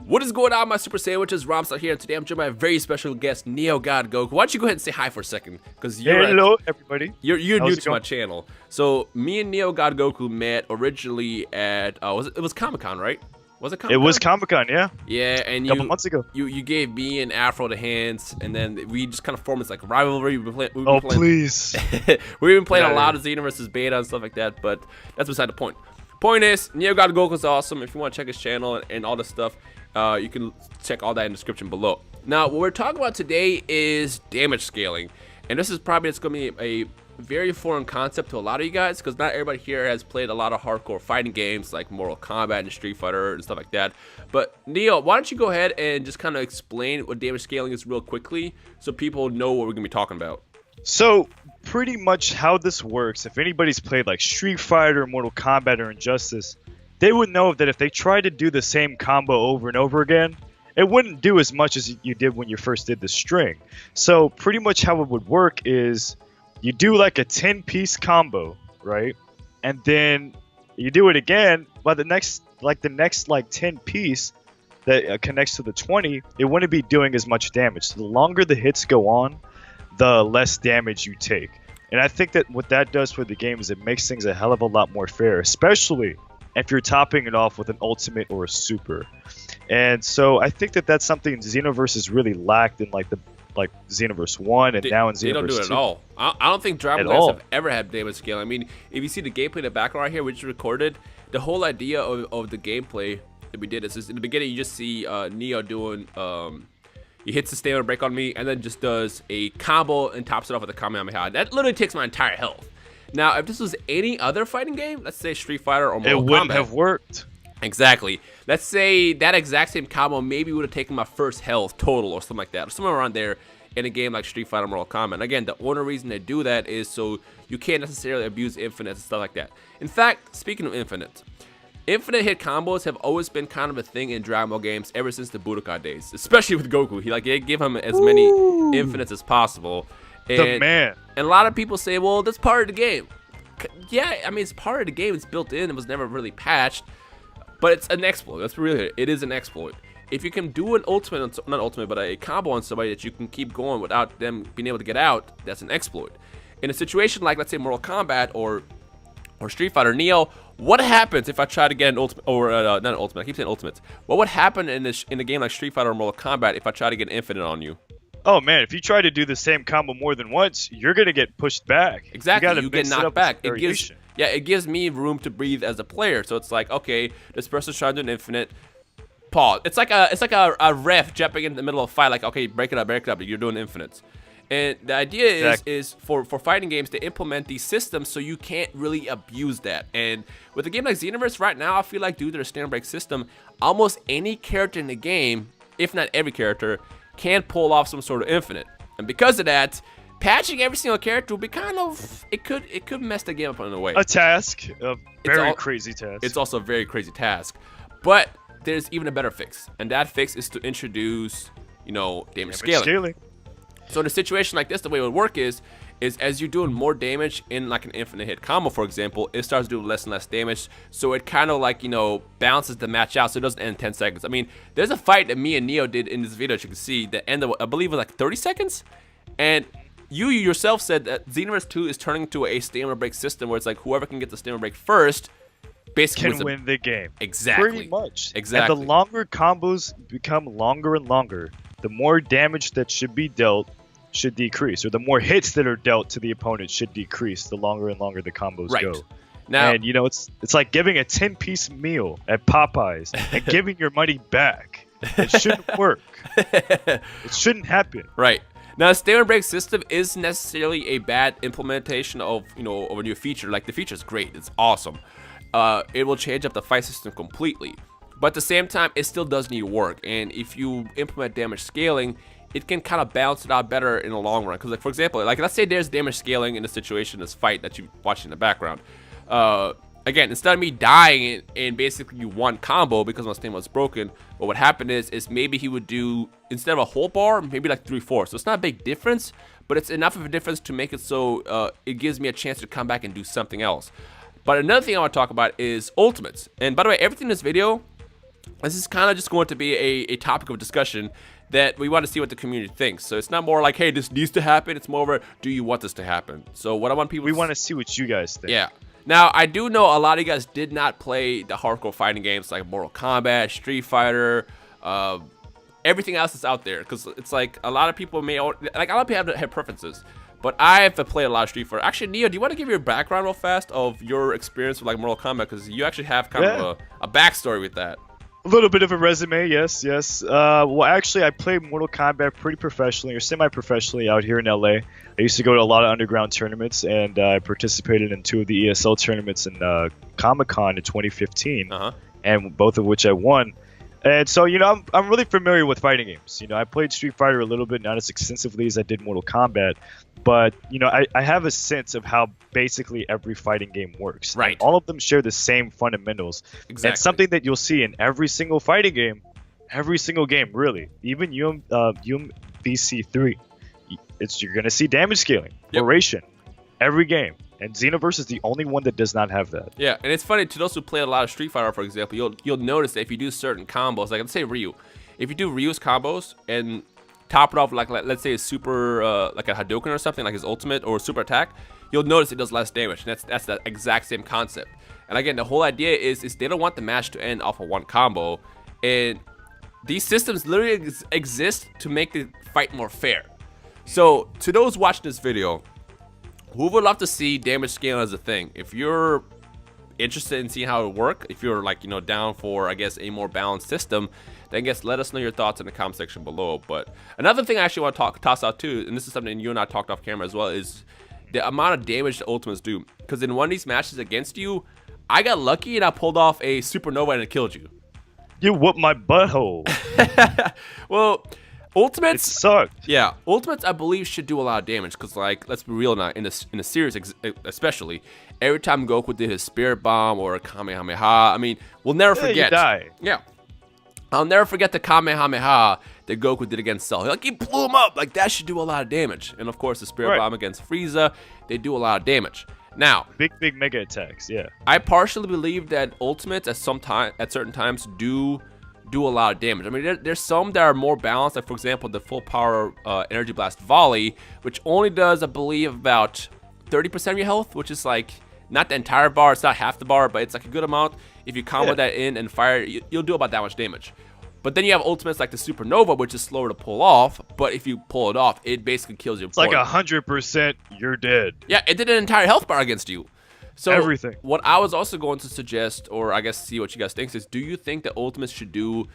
What is going on, my super sandwiches? Romstar here, and today I'm joined by a very special guest, Neo God Goku. Why don't you go ahead and say hi for a second? Because hello, everybody. You're new to my channel. So me and Neo God Goku met originally at it was Comic-Con, right? Was it Comic-Con? It was Comic-Con, yeah. Yeah, and a couple months ago. You gave me and Afro the hands, and then we just kind of formed this like rivalry. Please. We've been playing a lot of Xenoverse's beta and stuff like that, but that's beside the point. Point is, Neo God Goku is awesome. If you want to check his channel and all this stuff, you can check all that in the description below. Now, what we're talking about today is damage scaling, and this is probably going to be a very foreign concept to a lot of you guys, because not everybody here has played a lot of hardcore fighting games like Mortal Kombat and Street Fighter and stuff like that. But Neo, why don't you go ahead and just kind of explain what damage scaling is real quickly, so people know what we're going to be talking about. So, pretty much how this works, if anybody's played like Street Fighter, Mortal Kombat, or Injustice, they would know that if they tried to do the same combo over and over again, it wouldn't do as much as you did when you first did the string. So pretty much how it would work is you do like a 10-piece combo, right? And then you do it again, but the next 10 piece that connects to the 20, it wouldn't be doing as much damage. So the longer the hits go on, the less damage you take. And I think that what that does for the game is it makes things a hell of a lot more fair, especially if you're topping it off with an ultimate or a super. And so I think that that's something Xenoverse has really lacked in like Xenoverse 1 and now in Xenoverse 2. They don't do it at all. I don't think Dragon Blast have ever had damage scaling. I mean, if you see the gameplay in the background right here, which is recorded, the whole idea of the gameplay that we did is in the beginning you just see Neo doing, he hits the stamina break on me and then just does a combo and tops it off with a Kamehameha. That literally takes my entire health. Now, if this was any other fighting game, let's say Street Fighter or Mortal Kombat, it wouldn't have worked. Exactly. Let's say that exact same combo maybe would have taken my first health total or something like that, or somewhere around there in a game like Street Fighter or Mortal Kombat. And again, the only reason they do that is so you can't necessarily abuse infinites and stuff like that. In fact, speaking of infinite hit combos have always been kind of a thing in Dragon Ball games ever since the Budokai days, especially with Goku. They give him as many infinites as possible. And, the man. And a lot of people say, well, that's part of the game. Yeah, I mean, it's part of the game. It's built in. It was never really patched. But it's an exploit. That's really it. It is an exploit. If you can do an ultimate, not ultimate, but a combo on somebody that you can keep going without them being able to get out, that's an exploit. In a situation like, let's say, Mortal Kombat or Street Fighter, Neo, what happens if I try to get an ultimate, or not an ultimate, I keep saying ultimates. What would happen in a game like Street Fighter or Mortal Kombat if I try to get an infinite on you? Oh man, if you try to do the same combo more than once, you're gonna get pushed back. Exactly, you get knocked back. It gives me room to breathe as a player. So it's like, okay, this person's trying to do an infinite. Pause. It's like a ref jumping in the middle of a fight. Like, okay, break it up. You're doing infinites. And the idea is for fighting games to implement these systems so you can't really abuse that. And with a game like Xenoverse right now, I feel like due to their standard break system, almost any character in the game, if not every character, can pull off some sort of infinite. And because of that, patching every single character will be kind of, it could mess the game up in a way. A task, a very crazy task. It's also a very crazy task. But there's even a better fix, and that fix is to introduce, damage scaling. So in a situation like this, the way it would work is as you're doing more damage in like an infinite hit combo, for example, it starts doing less and less damage. So it kind of like, balances the match out so it doesn't end in 10 seconds. I mean, there's a fight that me and Neo did in this video that you can see that ended, I believe, with like 30 seconds. And you yourself said that Xenoverse 2 is turning into a stamina break system where it's like whoever can get the stamina break first basically can win the game. Exactly. Pretty much. Exactly. And the longer combos become longer and longer, the more damage that should be dealt should decrease, or the more hits that are dealt to the opponent should decrease the longer and longer the combos go. Now, and it's like giving a 10-piece meal at Popeyes and giving your money back. It shouldn't work. It shouldn't happen. Right. Now, a stamina break system isn't necessarily a bad implementation of a new feature. Like, the feature is great. It's awesome. It will change up the fight system completely. But at the same time, it still does need work. And if you implement damage scaling, it can kind of balance it out better in the long run. Because, like, for example, like, let's say there's damage scaling in a situation, this fight that you watch in the background. Again, instead of me dying and basically you one combo because my stamina was broken, what would happen is maybe he would do, instead of a whole bar, maybe like 3/4. So it's not a big difference, but it's enough of a difference to make it so it gives me a chance to come back and do something else. But another thing I want to talk about is ultimates. And by the way, everything in this video this is kind of just going to be a topic of discussion that we want to see what the community thinks. So it's not more like, hey, this needs to happen. It's more of a, do you want this to happen? So what I want people We want to see what you guys think. Yeah. Now, I do know a lot of you guys did not play the hardcore fighting games like Mortal Kombat, Street Fighter, everything else that's out there. Because it's like a lot of people may, like a lot of people have preferences. But I've played a lot of Street Fighter. Actually, Neo, do you want to give your background real fast of your experience with like Mortal Kombat? Because you actually have kind of a backstory with that. A little bit of a resume, yes. Well, actually, I played Mortal Kombat pretty professionally or semi-professionally out here in LA. I used to go to a lot of underground tournaments, and I participated in 2 of the ESL tournaments in Comic-Con in 2015, and both of which I won. And so, you know, I'm really familiar with fighting games. You know, I played Street Fighter a little bit, not as extensively as I did Mortal Kombat, but, you know, I have a sense of how basically every fighting game works. Right. And all of them share the same fundamentals. Exactly. And something that you'll see in every single fighting game, every single game, really, even UMVC 3, you're going to see damage scaling, duration, every game. And Xenoverse is the only one that does not have that. Yeah, and it's funny, to those who play a lot of Street Fighter, for example, you'll notice that if you do certain combos, like let's say Ryu, if you do Ryu's combos and top it off like let's say a super, like a Hadouken or something, like his ultimate or super attack, you'll notice it does less damage. And that's the exact same concept. And again, the whole idea is they don't want the match to end off of one combo. And these systems literally exist to make the fight more fair. So to those watching this video, who would love to see damage scaling as a thing? If you're interested in seeing how it works, if you're like, you know, down for, I guess, a more balanced system, then I guess let us know your thoughts in the comment section below. But another thing I actually want to toss out too, and this is something you and I talked off camera as well, is the amount of damage the ultimates do. Because in one of these matches against you, I got lucky and I pulled off a supernova and it killed you. You whooped my butthole. Well, Ultimates, it sucked. Yeah, Ultimates I believe should do a lot of damage because, like, let's be real now, in the series especially, every time Goku did his Spirit Bomb or a Kamehameha, I mean, we'll never forget. You die. Yeah, I'll never forget the Kamehameha that Goku did against Cell. Like, he blew him up. Like, that should do a lot of damage. And of course, the Spirit Bomb against Frieza, they do a lot of damage. Now, big mega attacks. Yeah, I partially believe that Ultimates at certain times do a lot of damage. I mean, there's some that are more balanced, like for example the full power energy blast volley, which only does, I believe, about 30% of your health, which is like not the entire bar, it's not half the bar, but it's like a good amount. If you combo that in and fire, you'll do about that much damage. But then you have ultimates like the supernova, which is slower to pull off, but if you pull it off, it basically kills you. It's like 100%, you're dead. Yeah, it did an entire health bar against you. So everything. What I was also going to suggest, or I guess see what you guys think, is do you think that ultimates should do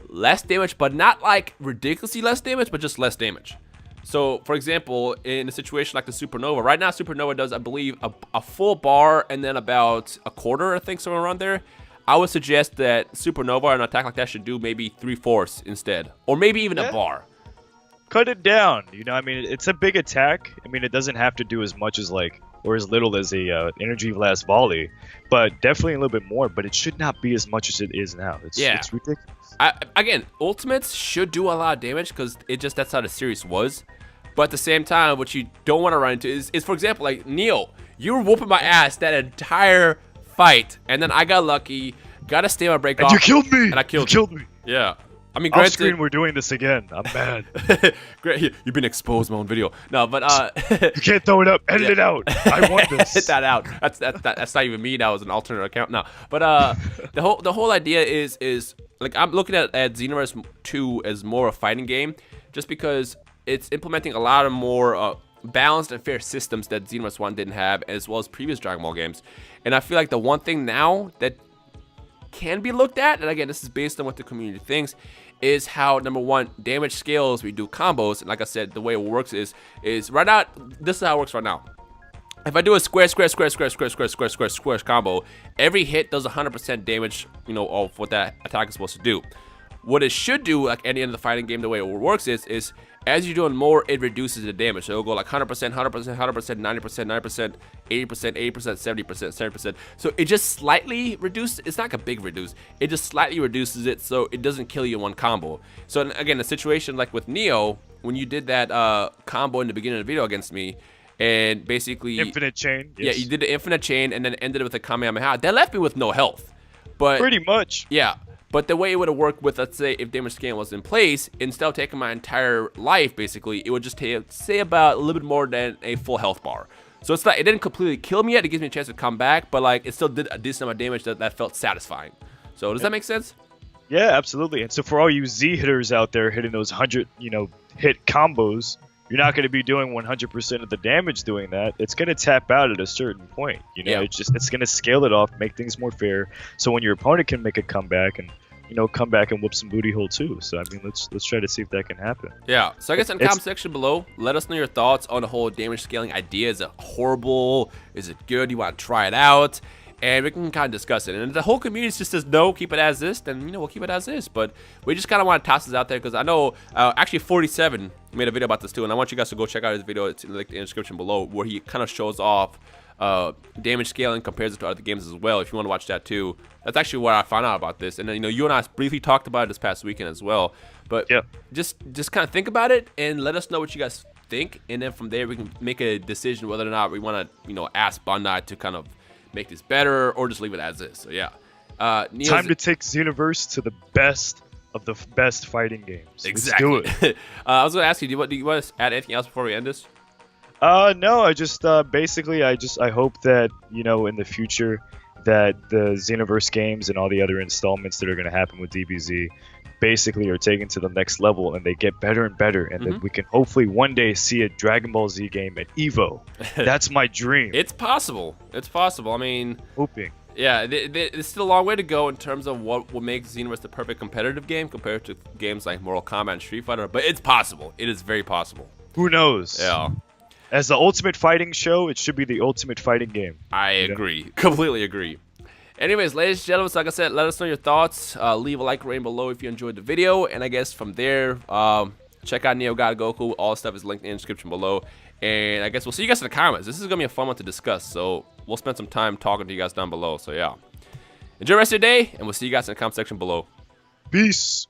less damage, but not like ridiculously less damage, but just less damage? So, for example, in a situation like the supernova, right now supernova does, I believe, a full bar and then about a quarter, I think, somewhere around there. I would suggest that supernova, an attack like that, should do maybe 3/4 instead, or maybe even a bar. Cut it down. You know, I mean, it's a big attack. I mean, it doesn't have to do as much as like, or as little as a energy blast volley, but definitely a little bit more. But it should not be as much as it is now. It's ridiculous. Again, ultimates should do a lot of damage because that's how the series was. But at the same time, what you don't want to run into is for example, like Neo, you were whooping my ass that entire fight, and then I got lucky, got a stamina break off, you killed me. And I killed you. Killed me. Yeah. I mean, off screen, we're doing this again. I'm mad. Great, you've been exposed in my own video. No, but you can't throw it up. Edit it out. I want this. Hit that out. That's not even me. That was an alternate account. No, but the whole idea is like I'm looking at Xenoverse 2 as more a fighting game, just because it's implementing a lot of more balanced and fair systems that Xenoverse 1 didn't have, as well as previous Dragon Ball games. And I feel like the one thing now that can be looked at, and again, this is based on what the community thinks, is how, number one, damage scales, we do combos, and like I said, the way it works is right now, this is how it works right now. If I do a square combo, every hit does 100% damage, you know, of what that attack is supposed to do. What it should do, like any end of the fighting game, the way it works is as you're doing more, it reduces the damage. So it'll go like 100%, 100%, 100%, 90%, 90%, 80%, 80%, 70%, 70%. So it just slightly reduces. It's not like a big reduce. It just slightly reduces it so it doesn't kill you in one combo. So again, a situation like with Neo, when you did that combo in the beginning of the video against me, and basically infinite chain. Yes. Yeah, you did the infinite chain and then ended it with a Kamehameha. That left me with no health. But pretty much. Yeah. But the way it would have worked with, let's say, if damage scaling was in place, instead of taking my entire life, basically, it would just take, say, about a little bit more than a full health bar. So it's like, it didn't completely kill me yet. It gives me a chance to come back, but like, it still did a decent amount of damage that felt satisfying. So does that make sense? Yeah, absolutely. And so for all you Z hitters out there hitting those 100, hit combos, you're not going to be doing 100% of the damage doing that. It's going to tap out at a certain point. It's going to scale it off, make things more fair. So when your opponent can make a comeback and come back and whoop some booty hole too. So I mean, let's try to see if that can happen. Yeah. So I guess in the comment section below, let us know your thoughts on the whole damage scaling idea. Is it horrible? Is it good? You want to try it out? And we can kind of discuss it. And if the whole community just says no, keep it as this, then we'll keep it as is. But we just kind of want to toss this out there because I know actually 47 made a video about this too, and I want you guys to go check out his video. It's linked in the description below, where he kind of shows off damage scaling, compares it to other games as well. If you want to watch that too, that's actually where I found out about this. And then you and I briefly talked about it this past weekend as well. But just kind of think about it and let us know what you guys think, and then from there we can make a decision whether or not we want to ask Bandai to kind of make this better or just leave it as is. So yeah, time to take Xenoverse to the best of the best fighting games. Exactly. Let's do it. I was gonna ask you, do you want to add anything else before we end this? No, I just basically I hope that in the future that the Xenoverse games and all the other installments that are going to happen with DBZ basically are taken to the next level and they get better and better, and that we can hopefully one day see a Dragon Ball Z game at EVO. That's my dream. It's possible. It's possible. I mean, hoping. Yeah, there's still a long way to go in terms of what will make Xenoverse the perfect competitive game compared to games like Mortal Kombat and Street Fighter, but it's possible. It is very possible. Who knows? Yeah. As the ultimate fighting show, it should be the ultimate fighting game. I agree. Completely agree. Anyways, ladies and gentlemen, so like I said, let us know your thoughts. Leave a like rating below if you enjoyed the video. And I guess from there, check out Neo God Goku. All stuff is linked in the description below. And I guess we'll see you guys in the comments. This is going to be a fun one to discuss. So we'll spend some time talking to you guys down below. So yeah. Enjoy the rest of your day, and we'll see you guys in the comment section below. Peace.